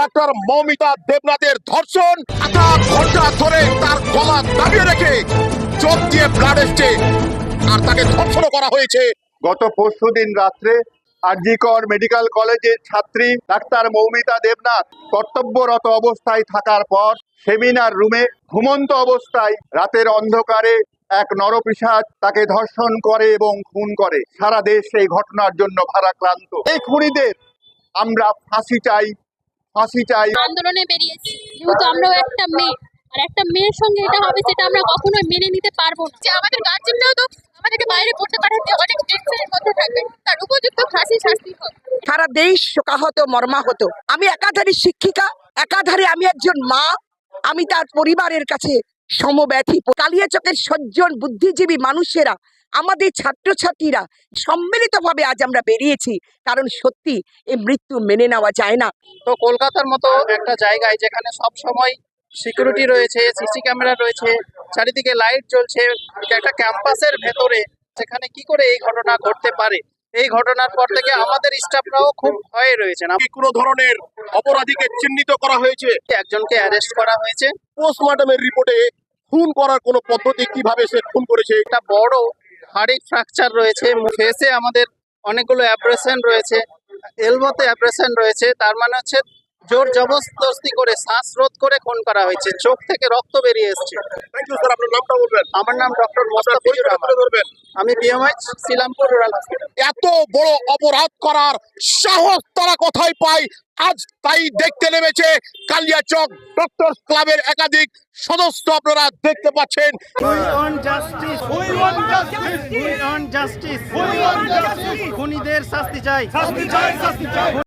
Doctor Moumita দেবনাথের ধর্ষণ, আধা ঘন্টা ধরে তার গলা দাবিয়ে রেখে চোখ দিয়ে ব্লাড এসছে আর তাকে ধর্ষণ করা হয়েছে। গত পরশুদিন রাত্রে আরজিকর মেডিকেল কলেজের ছাত্রী ডাক্তার মৌমিতা দেবনাথ কর্তব্যরত অবস্থায় থাকার পর সেমিনার রুমে ঘুমন্ত অবস্থায় রাতের অন্ধকারে এক নরপিশাচ তাকে ধর্ষণ করে এবং খুন করে। সারা দেশ এই ঘটনার জন্য ভারাক্রান্ত। এই খুনিদের আমরা ফাঁসি চাই, ফাঁসি চাই। আন্দোলনে বেরিয়েছি যেহেতু আমরাও একটা মেয়ে, আর একটা মেয়ের সঙ্গে এটা হবে সেটা আমরা কখনোই মেনে নিতে পারবো না। যে আমাদের গার্জেনরাও তো আমাদেরকে বাইরে পড়তে পাঠাতে অনেক টেনশনের মধ্যে থাকবে, তার উপযুক্ত ফাঁসি শাস্তি হোক। সারা দেশ শোকাহত মর্মাহত। আমি একাধারে শিক্ষিকা, একাধারে আমি একজন মা, আমি তার পরিবারের কাছে সমব্যথী। কালিয়াচকের সজ্জন বুদ্ধিজীবী মানুষেরা, আমাদের ছাত্রছাত্রীরা সম্মিলিতভাবে আজ আমরা বেরিয়েছি, কারণ সত্যি এই মৃত্যু মেনে নেওয়া যায় না। তো কলকাতার মতো একটা জায়গায় যেখানে সব সময় সিকিউরিটি রয়েছে, সিসি ক্যামেরা রয়েছে, চারিদিকে লাইট জ্বলছে, একটা ক্যাম্পাসের ভেতরে সেখানে কি করে এই ঘটনা ঘটতে পারে? এই ঘটনার পর থেকে আমাদের স্টাফরাও খুব ভয়ে রয়েছেন। কোনো ধরনের অপরাধীকে চিহ্নিত করা হয়েছে? একজনকে অ্যারেস্ট করা হয়েছে। পোস্টমর্টমের রিপোর্টে খুন করার কোনো পদ্ধতি কিভাবে সে খুন করেছে? একটা বড় হাড়ি ফ্র্যাকচার রয়েছে, ফেসে আমাদের অনেকগুলো অ্যাব্রেশন রয়েছে, এলবোতে অ্যাব্রেশন রয়েছে। তার মানে হচ্ছে জোর জবরদস্তি করে শ্বাসরোধ করে খুন করা হয়েছে। চোখ থেকে রক্ত বেরিয়ে এসছে। থ্যাংক ইউ স্যার, আপনার নামটা বলবেন? আমার নাম ডক্টর মোস্তাফিজুর রহমান। আমি বিএমএইচ শ্রীরামপুর রুরাল হসপিটাল। এত বড় অপরাধ করার সাহস তারা কোথায় পায়? আজ তাই দেখতে নেমেছে কালিয়াচক ডক্টরস ক্লাবের একাধিক সদস্য, আপনারা দেখতে পাচ্ছেন। খুনিদের শাস্তি চাই।